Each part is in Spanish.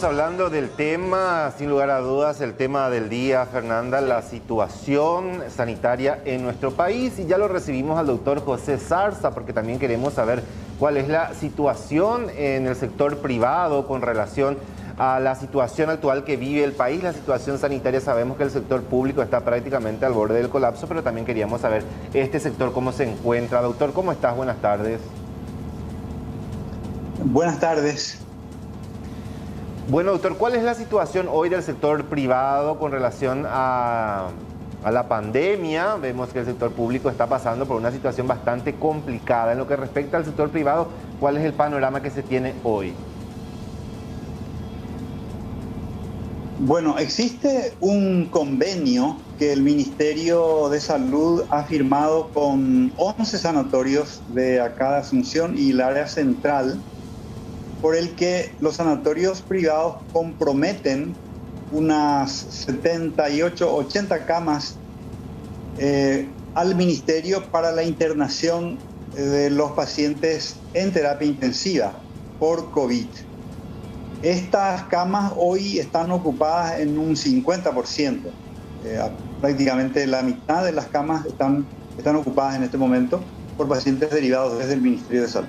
Hablando del tema, sin lugar a dudas, el tema del día, Fernanda, la situación sanitaria en nuestro país. Y ya lo recibimos al doctor José Zarza, porque también queremos saber cuál es la situación en el sector privado con relación a la situación actual que vive el país. La situación sanitaria, sabemos que el sector público está prácticamente al borde del colapso, pero también queríamos saber este sector cómo se encuentra. Doctor, ¿cómo estás? Buenas tardes. Buenas tardes. Bueno, doctor, ¿cuál es la situación hoy del sector privado con relación a la pandemia? Vemos que el sector público está pasando por una situación bastante complicada. En lo que respecta al sector privado, ¿cuál es el panorama que se tiene hoy? Bueno, existe un convenio que el Ministerio de Salud ha firmado con 11 sanatorios de acá de Asunción y el área central, por el que los sanatorios privados comprometen unas 78, 80 camas al Ministerio para la internación de los pacientes en terapia intensiva por COVID. Estas camas hoy están ocupadas en un 50%. Prácticamente la mitad de las camas están ocupadas en este momento por pacientes derivados desde el Ministerio de Salud.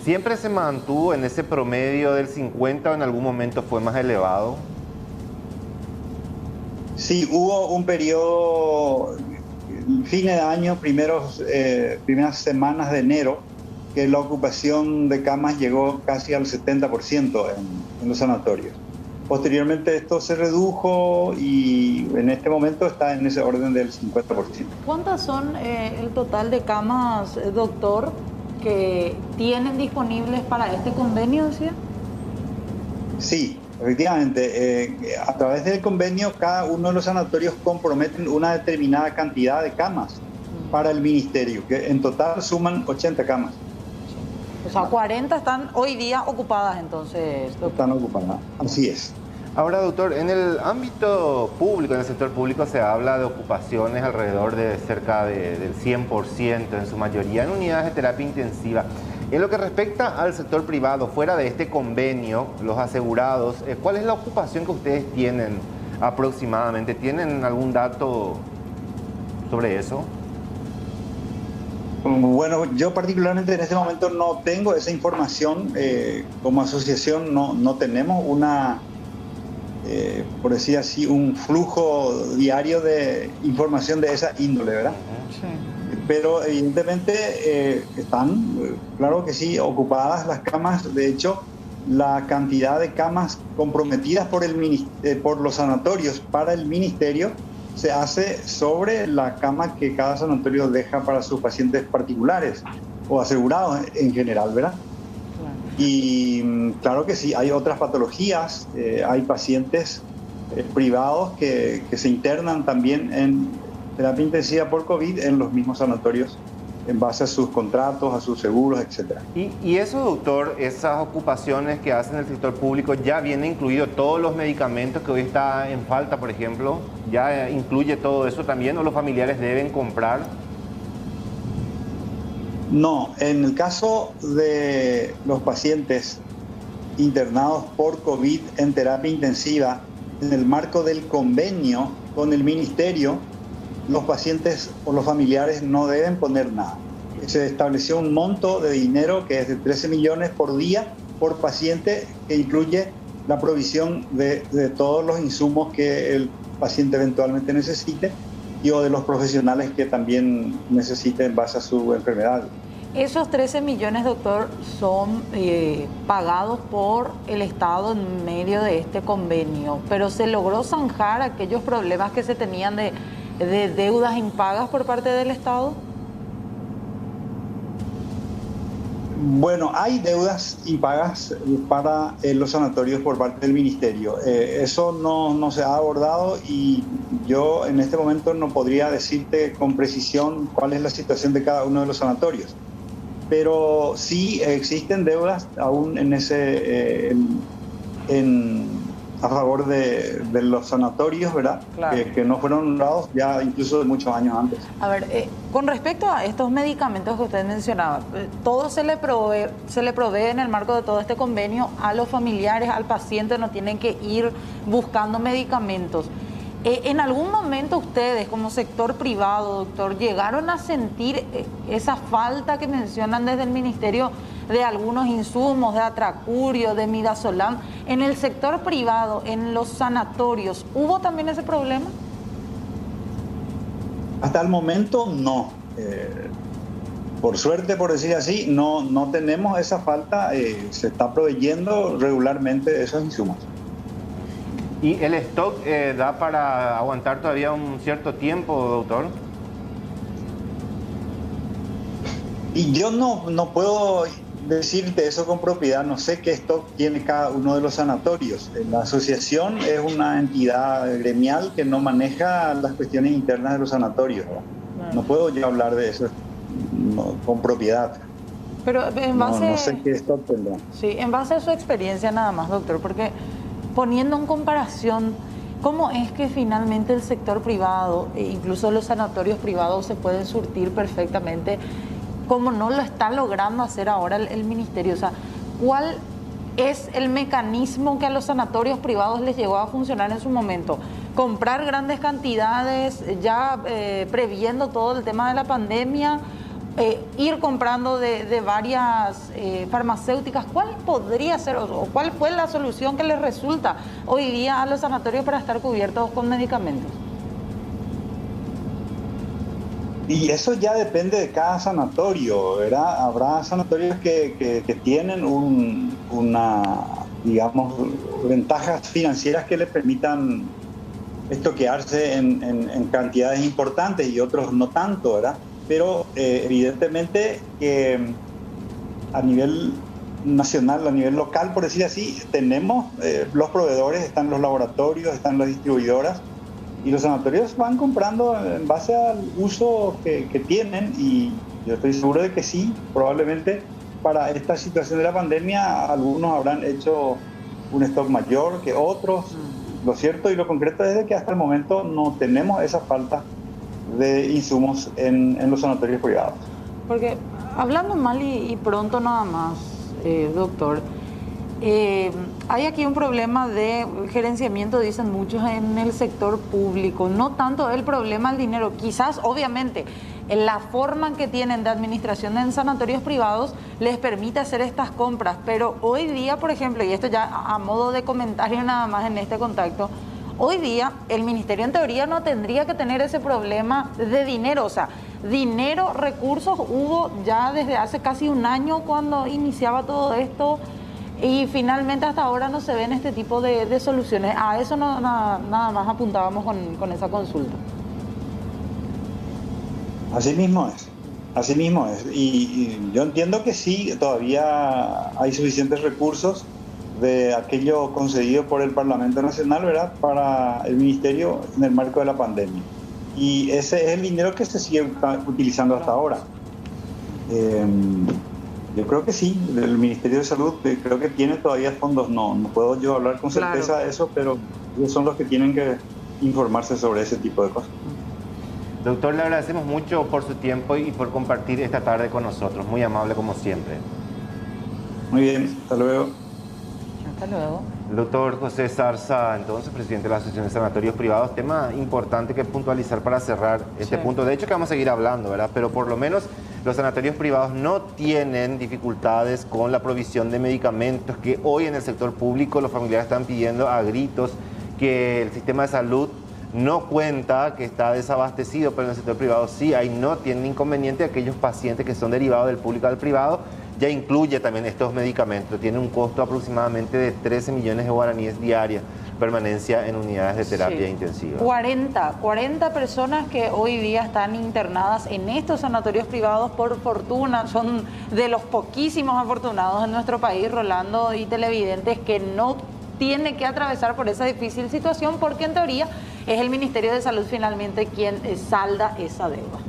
¿Siempre se mantuvo en ese promedio del 50 o en algún momento fue más elevado? Sí, hubo un periodo, fines de año, primeras semanas de enero, que la ocupación de camas llegó casi al 70% en los sanatorios. Posteriormente esto se redujo y en este momento está en ese orden del 50%. ¿Cuántas son el total de camas, doctor, que tienen disponibles para este convenio, decía? Sí, efectivamente. A través del convenio, cada uno de los sanatorios comprometen una determinada cantidad de camas para el ministerio, que en total suman 80 camas. O sea, 40 están hoy día ocupadas entonces, doctor. Están ocupadas, así es. Ahora, doctor, en el ámbito público, en el sector público se habla de ocupaciones alrededor de cerca del 100% en su mayoría en unidades de terapia intensiva. En lo que respecta al sector privado, fuera de este convenio, los asegurados, ¿cuál es la ocupación que ustedes tienen aproximadamente? ¿Tienen algún dato sobre eso? Bueno, yo particularmente en este momento no tengo esa información. Como asociación no tenemos una... por decir así, un flujo diario de información de esa índole, ¿verdad? Sí. Pero evidentemente están, claro que sí, ocupadas las camas. De hecho, la cantidad de camas comprometidas por los sanatorios para el ministerio se hace sobre la cama que cada sanatorio deja para sus pacientes particulares o asegurados en general, ¿verdad? Y claro que sí, hay otras patologías, hay pacientes privados que se internan también en terapia intensiva por COVID en los mismos sanatorios en base a sus contratos, a sus seguros, etc. Y eso, doctor, esas ocupaciones que hacen el sector público, ¿ya viene incluido todos los medicamentos que hoy está en falta, por ejemplo? ¿Ya incluye todo eso también o los familiares deben comprar? No, en el caso de los pacientes internados por COVID en terapia intensiva, en el marco del convenio con el ministerio, los pacientes o los familiares no deben poner nada. Se estableció un monto de dinero que es de 13 millones por día por paciente, que incluye la provisión de todos los insumos que el paciente eventualmente necesite o de los profesionales que también necesiten en base a su enfermedad. Esos 13 millones, doctor, son pagados por el Estado en medio de este convenio, pero ¿se logró zanjar aquellos problemas que se tenían de deudas impagas por parte del Estado? Bueno, hay deudas impagas para los sanatorios por parte del ministerio. Eso no se ha abordado y yo en este momento no podría decirte con precisión cuál es la situación de cada uno de los sanatorios. Pero sí existen deudas aún a favor de los sanatorios, ¿verdad? Claro. Que no fueron dados ya incluso de muchos años antes. A ver, con respecto a estos medicamentos que usted mencionaba, todo se le provee en el marco de todo este convenio a los familiares, al paciente, no tienen que ir buscando medicamentos. ¿En algún momento ustedes, como sector privado, doctor, llegaron a sentir esa falta que mencionan desde el Ministerio de algunos insumos, de atracurio, de midazolam? En el sector privado, en los sanatorios, ¿hubo también ese problema? Hasta el momento no. Por suerte, por decir así, no tenemos esa falta. Se está proveyendo regularmente esos insumos. ¿Y el stock da para aguantar todavía un cierto tiempo, doctor? Y yo no puedo decirte eso con propiedad, no sé qué stock tiene cada uno de los sanatorios. La asociación es una entidad gremial que no maneja las cuestiones internas de los sanatorios, ¿verdad? No puedo yo hablar de eso con propiedad. Pero en base... No sé qué stock tendrá. Sí, en base a su experiencia nada más, doctor, porque poniendo en comparación, ¿cómo es que finalmente el sector privado, e incluso los sanatorios privados, se pueden surtir perfectamente, como no lo está logrando hacer ahora el ministerio? O sea, ¿cuál es el mecanismo que a los sanatorios privados les llegó a funcionar en su momento? Comprar grandes cantidades, ya previendo todo el tema de la pandemia, ir comprando de varias farmacéuticas. ¿Cuál podría ser o cuál fue la solución que les resulta hoy día a los sanatorios para estar cubiertos con medicamentos? Y eso ya depende de cada sanatorio, ¿verdad? Habrá sanatorios que tienen digamos, ventajas financieras que les permitan estoquearse en cantidades importantes y otros no tanto, ¿verdad? Pero evidentemente que a nivel nacional, a nivel local, por decir así, tenemos los proveedores, están los laboratorios, están las distribuidoras, y los sanatorios van comprando en base al uso que tienen, y yo estoy seguro de que sí, probablemente para esta situación de la pandemia algunos habrán hecho un stock mayor que otros. Lo cierto y lo concreto es de que hasta el momento no tenemos esa falta de insumos en los sanatorios privados. Porque hablando mal y pronto nada más, doctor, hay aquí un problema de gerenciamiento, dicen muchos, en el sector público. No tanto el problema del dinero, quizás obviamente en la forma que tienen de administración en sanatorios privados les permite hacer estas compras, pero hoy día, por ejemplo, y esto ya a modo de comentario nada más en este contacto, hoy día el ministerio en teoría no tendría que tener ese problema de dinero. O sea, dinero, recursos hubo ya desde hace casi un año cuando iniciaba todo esto, y finalmente hasta ahora no se ven este tipo de soluciones. A eso nada más apuntábamos con esa consulta. Así mismo es, así mismo es. Y yo entiendo que sí, todavía hay suficientes recursos de aquello concedido por el Parlamento Nacional, ¿verdad?, para el Ministerio en el marco de la pandemia. Y ese es el dinero que se sigue utilizando hasta ahora. Yo creo que sí, el Ministerio de Salud creo que tiene todavía fondos. No puedo yo hablar con certeza de eso, pero ellos son los que tienen que informarse sobre ese tipo de cosas. Doctor, le agradecemos mucho por su tiempo y por compartir esta tarde con nosotros. Muy amable como siempre. Muy bien, hasta luego. Hasta luego. El doctor José Zarza, entonces, presidente de la Asociación de Sanatorios Privados. Tema importante que puntualizar para cerrar este punto. De hecho, que vamos a seguir hablando, ¿verdad? Pero por lo menos los sanatorios privados no tienen dificultades con la provisión de medicamentos que hoy en el sector público los familiares están pidiendo a gritos, que el sistema de salud no cuenta, que está desabastecido, pero en el sector privado sí, ahí no tienen inconveniente. Aquellos pacientes que son derivados del público al privado ya incluye también estos medicamentos. Tiene un costo aproximadamente de 13 millones de guaraníes diarias, permanencia en unidades de terapia intensiva. 40 personas que hoy día están internadas en estos sanatorios privados, por fortuna, son de los poquísimos afortunados en nuestro país, Rolando y televidentes, que no tiene que atravesar por esa difícil situación, porque en teoría es el Ministerio de Salud finalmente quien salda esa deuda.